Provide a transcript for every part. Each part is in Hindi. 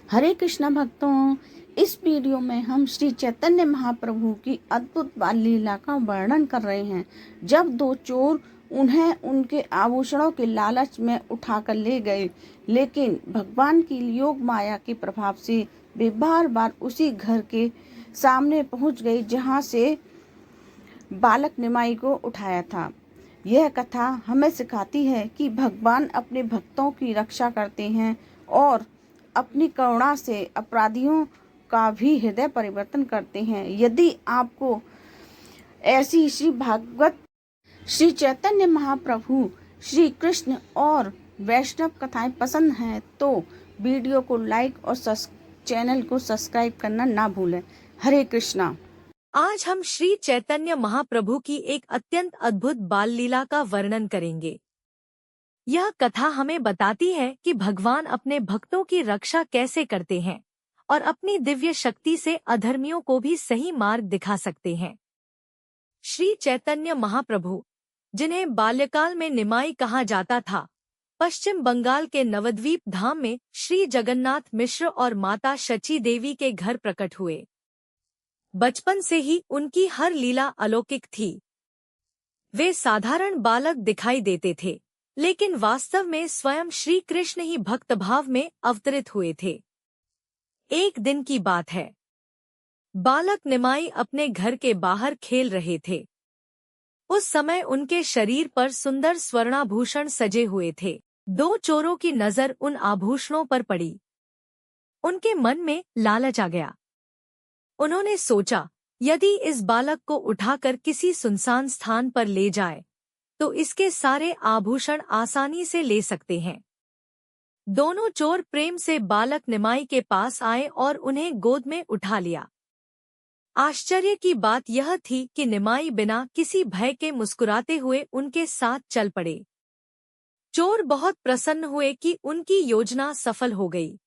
हरे कृष्णा भक्तों, इस वीडियो में हम श्री चैतन्य महाप्रभु की अद्भुत बाल लीला का वर्णन कर रहे हैं। जब दो चोर उन्हें उनके आभूषणों के लालच में उठाकर ले गए, लेकिन भगवान की योग माया के प्रभाव से वे बार बार उसी घर के सामने पहुंच गए जहां से बालक निमाई को उठाया था। यह कथा हमें सिखाती है कि भगवान अपने भक्तों की रक्षा करते हैं और अपनी करुणा से अपराधियों का भी हृदय परिवर्तन करते हैं। यदि आपको ऐसी श्री चैतन्य महाप्रभु, श्री कृष्ण और वैष्णव कथाएं पसंद हैं तो वीडियो को लाइक और चैनल को सब्सक्राइब करना ना भूलें। हरे कृष्णा। आज हम श्री चैतन्य महाप्रभु की एक अत्यंत अद्भुत बाल लीला का वर्णन करेंगे। यह कथा हमें बताती है कि भगवान अपने भक्तों की रक्षा कैसे करते हैं और अपनी दिव्य शक्ति से अधर्मियों को भी सही मार्ग दिखा सकते हैं। श्री चैतन्य महाप्रभु, जिन्हें बाल्यकाल में निमाई कहा जाता था, पश्चिम बंगाल के नवद्वीप धाम में श्री जगन्नाथ मिश्र और माता शची देवी के घर प्रकट हुए। बचपन से ही उनकी हर लीला अलौकिक थी। वे साधारण बालक दिखाई देते थे, लेकिन वास्तव में स्वयं श्री कृष्ण ही भक्तभाव में अवतरित हुए थे। एक दिन की बात है। बालक निमाई अपने घर के बाहर खेल रहे थे। उस समय उनके शरीर पर सुंदर स्वर्णाभूषण सजे हुए थे। दो चोरों की नजर उन आभूषणों पर पड़ी। उनके मन में लालच आ गया। उन्होंने सोचा, यदि इस बालक को उठाकर किसी सुनसान स्थान पर ले जाए तो इसके सारे आभूषण आसानी से ले सकते हैं। दोनों चोर प्रेम से बालक निमाई के पास आए और उन्हें गोद में उठा लिया। आश्चर्य की बात यह थी कि निमाई बिना किसी भय के मुस्कुराते हुए उनके साथ चल पड़े। चोर बहुत प्रसन्न हुए कि उनकी योजना सफल हो गई।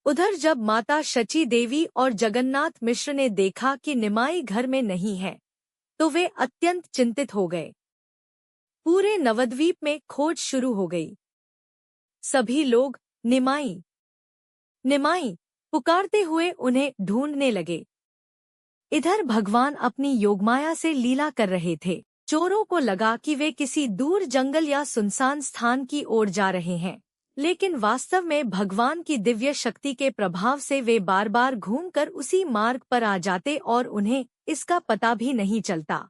उधर जब माता शची देवी और जगन्नाथ मिश्र ने देखा कि निमाई घर में नहीं है, तो वे अत्यंत चिंतित हो गए। पूरे नवद्वीप में खोज शुरू हो गई। सभी लोग निमाई निमाई पुकारते हुए उन्हें ढूंढने लगे। इधर भगवान अपनी योगमाया से लीला कर रहे थे। चोरों को लगा कि वे किसी दूर जंगल या सुनसान स्थान की ओर जा रहे हैं, लेकिन वास्तव में भगवान की दिव्य शक्ति के प्रभाव से वे बार बार घूमकर उसी मार्ग पर आ जाते और उन्हें इसका पता भी नहीं चलता।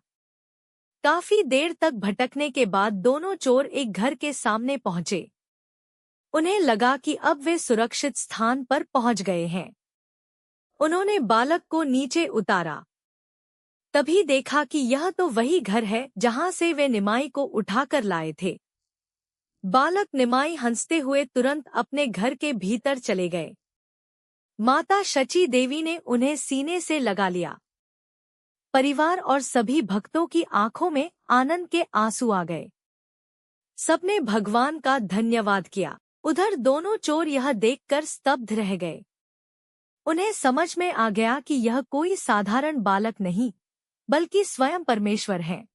काफी देर तक भटकने के बाद दोनों चोर एक घर के सामने पहुंचे। उन्हें लगा कि अब वे सुरक्षित स्थान पर पहुंच गए हैं। उन्होंने बालक को नीचे उतारा। तभी देखा कि यह तो वही घर है जहां से वे निमाई को उठाकर लाए थे। बालक निमाई हंसते हुए तुरंत अपने घर के भीतर चले गए। माता शची देवी ने उन्हें सीने से लगा लिया। परिवार और सभी भक्तों की आंखों में आनंद के आंसू आ गए। सबने भगवान का धन्यवाद किया। उधर दोनों चोर यह देखकर स्तब्ध रह गए। उन्हें समझ में आ गया कि यह कोई साधारण बालक नहीं, बल्कि स्वयं परमेश्वर हैं।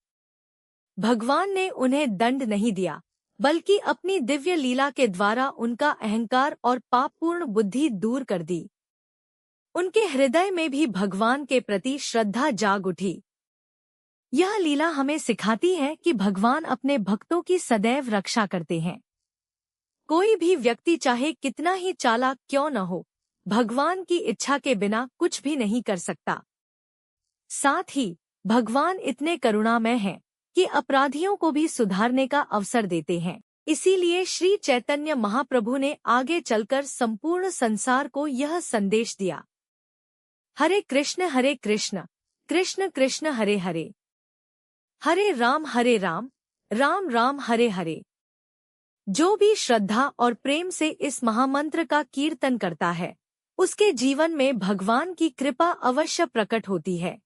भगवान ने उन्हें दंड नहीं दिया, बल्कि अपनी दिव्य लीला के द्वारा उनका अहंकार और पापपूर्ण बुद्धि दूर कर दी। उनके हृदय में भी भगवान के प्रति श्रद्धा जाग उठी। यह लीला हमें सिखाती है कि भगवान अपने भक्तों की सदैव रक्षा करते हैं। कोई भी व्यक्ति चाहे कितना ही चालाक क्यों न हो, भगवान की इच्छा के बिना कुछ भी नहीं कर सकता। साथ ही भगवान इतने करुणामय हैं कि अपराधियों को भी सुधारने का अवसर देते हैं। इसीलिए श्री चैतन्य महाप्रभु ने आगे चलकर संपूर्ण संसार को यह संदेश दिया। हरे कृष्ण कृष्ण कृष्ण हरे हरे, हरे राम राम राम हरे हरे। जो भी श्रद्धा और प्रेम से इस महामंत्र का कीर्तन करता है, उसके जीवन में भगवान की कृपा अवश्य प्रकट होती है।